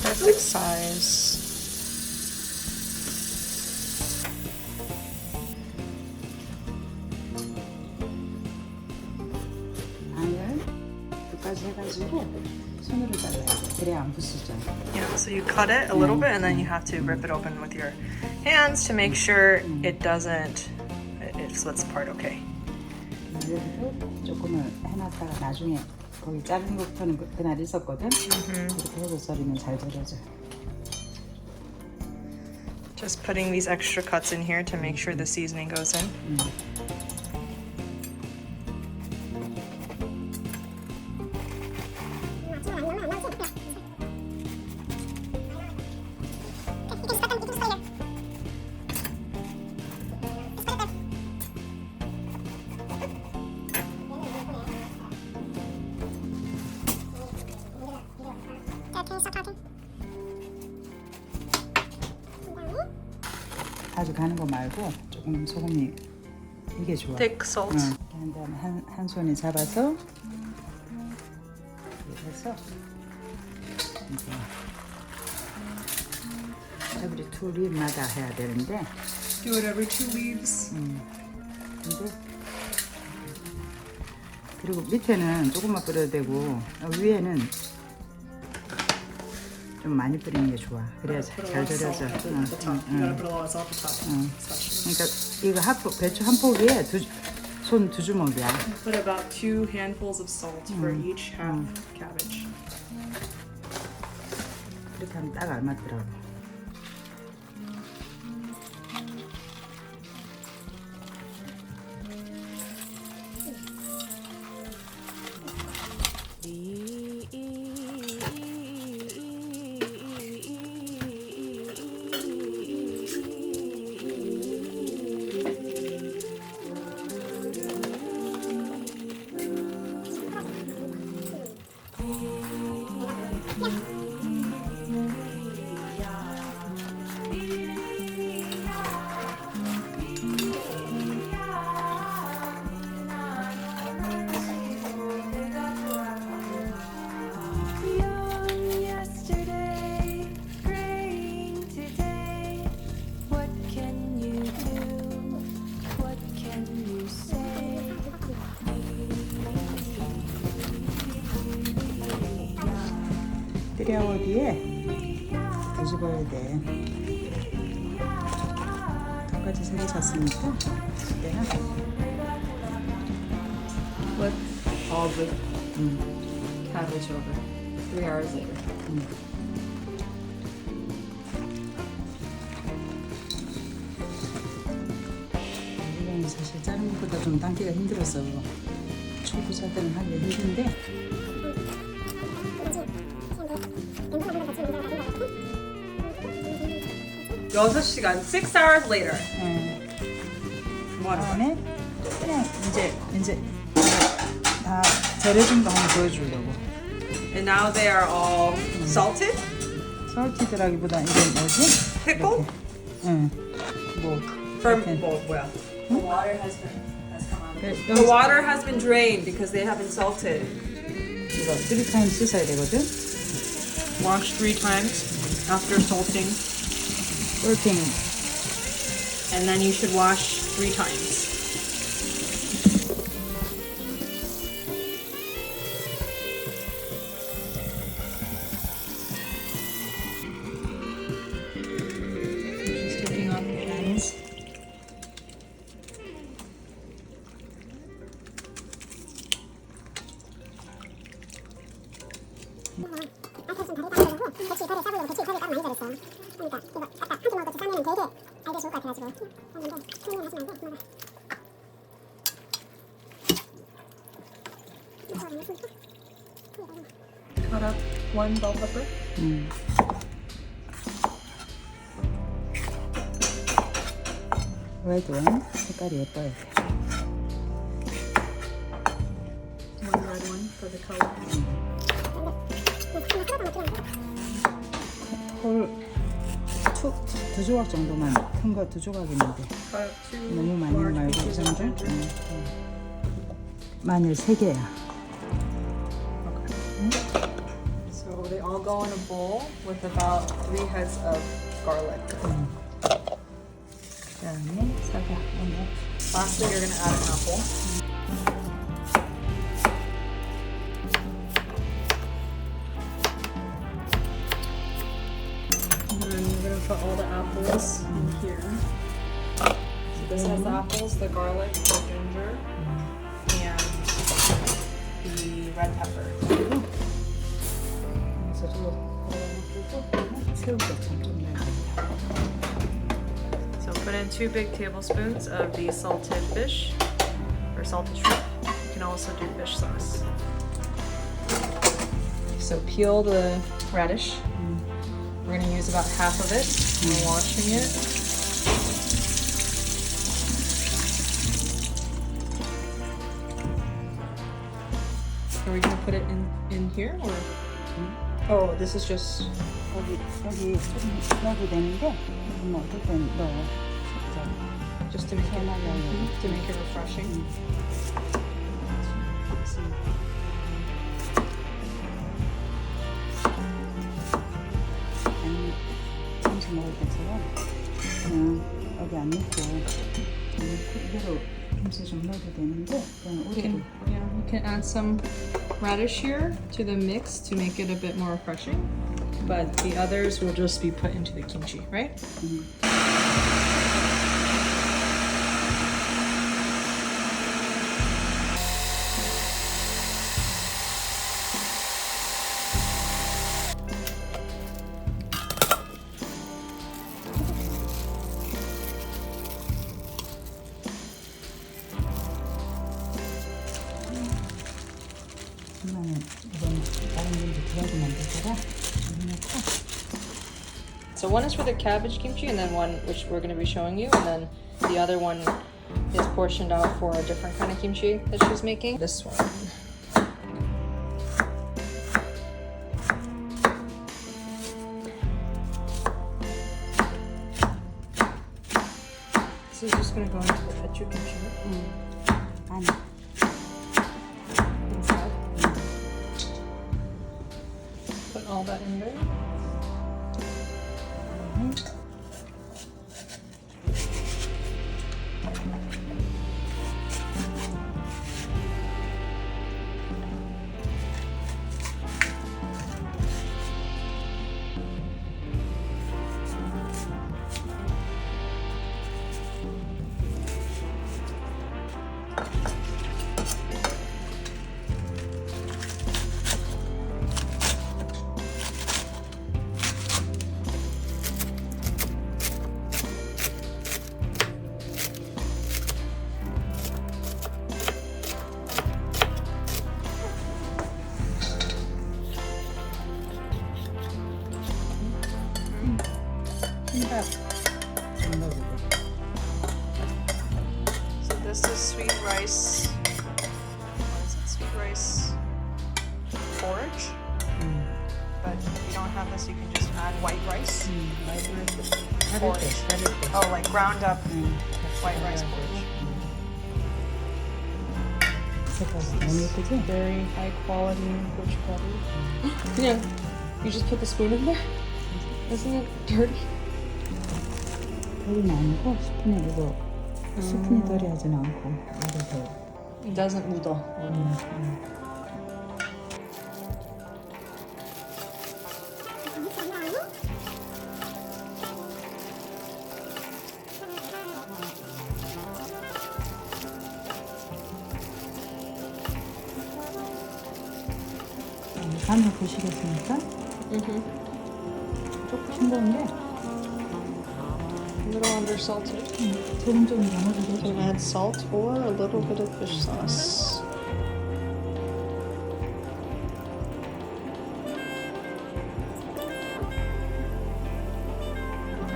Perfect size. 안을 끝까지 해가지고 손으로 잘라야 돼. 그래야 안 부수죠. Yeah, so you cut it a little bit and then you have to rip it open with your hands to make sure it doesn't, it splits apart okay. 여기도 조금을 해놨다가 나중에 거기 자른 것부터는 그날 있었거든. 이렇게 해서 썰이면 잘 절여져. Just putting these extra cuts in here to make sure the seasoning goes in. 아주 가는 거 말고 조금 소금이 이게 좋아. Thick salt. 응. 이렇게 한 다음에 한 손에 잡아서 이렇게 해서 이제 every 2 leaf마다 해야 되는데 Do it every 2 leaves. 근데 그리고 밑에는 조금만 뿌려도 되고 위에는 좀 많이 뿌리는 게 좋아. 그래야 잘 절여져. 그러니까 이거 배추 한 포기에 손 두 주먹이야. Put about 2 handfuls of salt for each half cabbage. 그렇게 하면 딱 알맞더라고. 끓여오 뒤에 뒤집어야 돼. 똑같이 세 개 샀으니까 내가 Flip all the cabbage over. 3 hours later. 이건 사실 자른 것보다 좀 담기가 힘들었어. 초보자들은 하기 힘든데 6시간, 6 hours later. 그다음에 그냥 이제 다 절여진 거 한번 보여주려고. And now they are all salted, 솔티드라기보다 이게 뭐지? pickled. 응. 뭐 뭐야? The water has come out. The water has been drained because they have been salted. 이거 3타임 씻어야 되거든. Wash 3 times after salting, 솔팅 and then you should wash 3 times. Just taking off your hands. Cut up 1 bell pepper. 레드원 색깔이 예뻐야 돼. 1 red one for the color. 홀 두 조각 정도만 큰 거 2조각이면 돼. Cut up 2 너무 많이 large 말고 이 pieces of 정도? ginger. 마늘 3개야. Okay. all go in a bowl with about 3 heads of garlic. 그다음에 사과 하나. Lastly, you're gonna add an apple. And then you're gonna put all the apples in here. So this has the apples, the garlic, the ginger, and the red pepper. So put in 2 big tablespoons of the salted fish or salted shrimp. You can also do fish sauce. So peel the radish. We're going to use about half of it. We're washing it. Are we going to put it in here or? Oh, this is just. 여기 좀 넣어도 되는데 뭐 어떨 땐 넣어. Just to make it refreshing. 아니 점심 먹을 때처럼 그냥 여기 안 넣고 그대로 김치 좀 넣어도 되는데 그냥 오래도. Yeah, we can add some radish here to the mix to make it a bit more refreshing. But the others will just be put into the kimchi, right? 엄마는 이건 다른 분들 들어가게 만들다가 여기 넣고. So one is for the cabbage kimchi, and then one which we're going to be showing you, and then the other one is portioned out for a different kind of kimchi that she's making. This one. This is just going to go into the pechu kimchi. 아니. Inside. Put all that in there. 흰밥 좀 넣어도 돼. So this is sweet rice. What is it? Sweet rice porridge. But if you don't have this, you can just add white rice. 자를 때. Oh, like ground up white rice porridge. 색깔 너무 예쁘지? Very high quality butch butter. 그냥 you just put the spoon in there? Isn't it dirty? 덜이는 아니고 스푼에 이거 스푼이 덜이 하진 않고 이래서 It doesn't 묻어. 간을 보시겠습니까? 조금 싱거운데 A little undersalted. 조금 더 넣어도 You 되죠? can add salt or a little bit of fish sauce.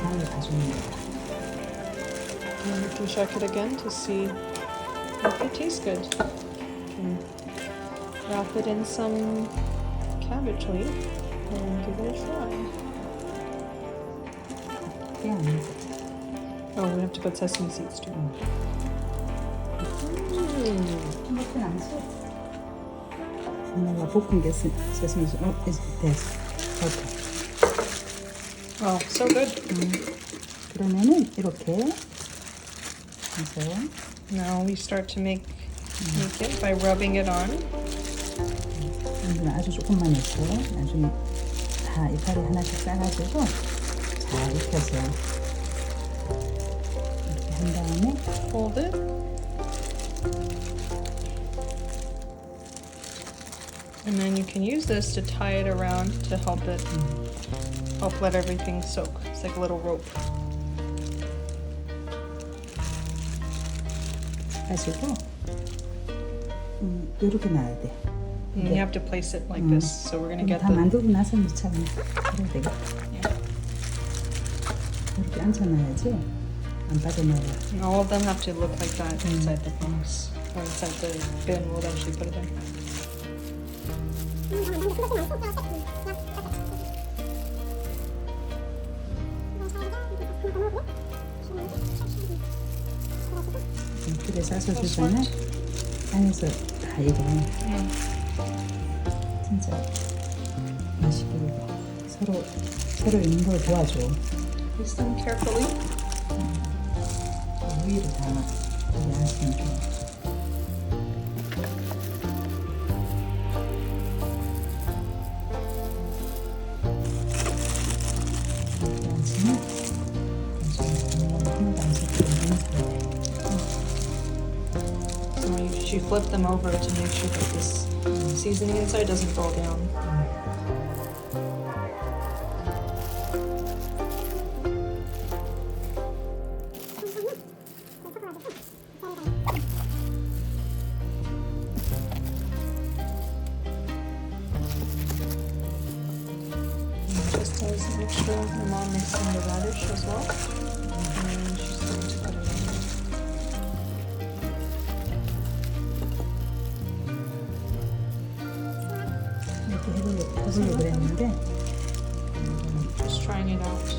간을 봐줍니다. And you can check it again to see if it tastes good. You can wrap it in some cabbage leaf and give it a try. 깨 안 넣어. Oh, we have to put sesame seeds too. 먹진 않지? 엄마가 볶은 게 세스미지. 됐어. 버터. Oh, so good. 그러면은 이렇게 해서 Now we start to make it by rubbing it on. 이거는 아주 조금만 넣고 나중에 다 이파리 하나씩 싸가지고 잘 익혀서 이렇게 한 다음에 Hold it. And then you can use this to tie it around to help it help let everything soak. It's like a little rope. 가지고 이렇게 놔야 돼. And you have to place it like this. So we're gonna get 다 the 만들고 나서 넣자. 그래야 되겠다. 이렇게 앉혀놔야지 안 빠져나가. and all of them have to look like that inside the box. Or inside the bin we'll eventually put it in. 이렇게 싸서 주잖아. 안에서 다 익어. 진짜 맛있게 익어. 서로 익는 걸 도와줘. Place them carefully. 위를 다 이해하시면 좋아. 이렇게 앉으면 하나도 안 섞이고 너무 잘해. So you flip them over to make sure that this seasoning inside doesn't fall down. Just as a mixture, my mom makes some of the radish as well. And she's going to put it in. 이렇게 해보려고 그랬는데 Just trying it out.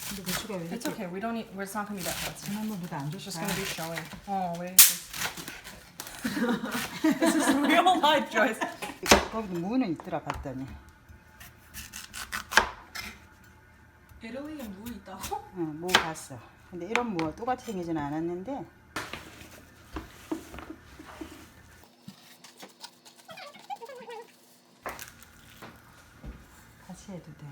근데 배추가 왜 It's 이렇게 okay. We don't need. It's not gonna be that fancy. 지난번보다 안 It's just 좋을까? gonna be showing. Oh wait. This is real life, Joyce. 거기도 무는 있더라 봤더니. 이탈리아에 무 있다고? 응, 무 봤어. 근데 이런 무가 똑같이 생기지는 않았는데 같이 해도 돼.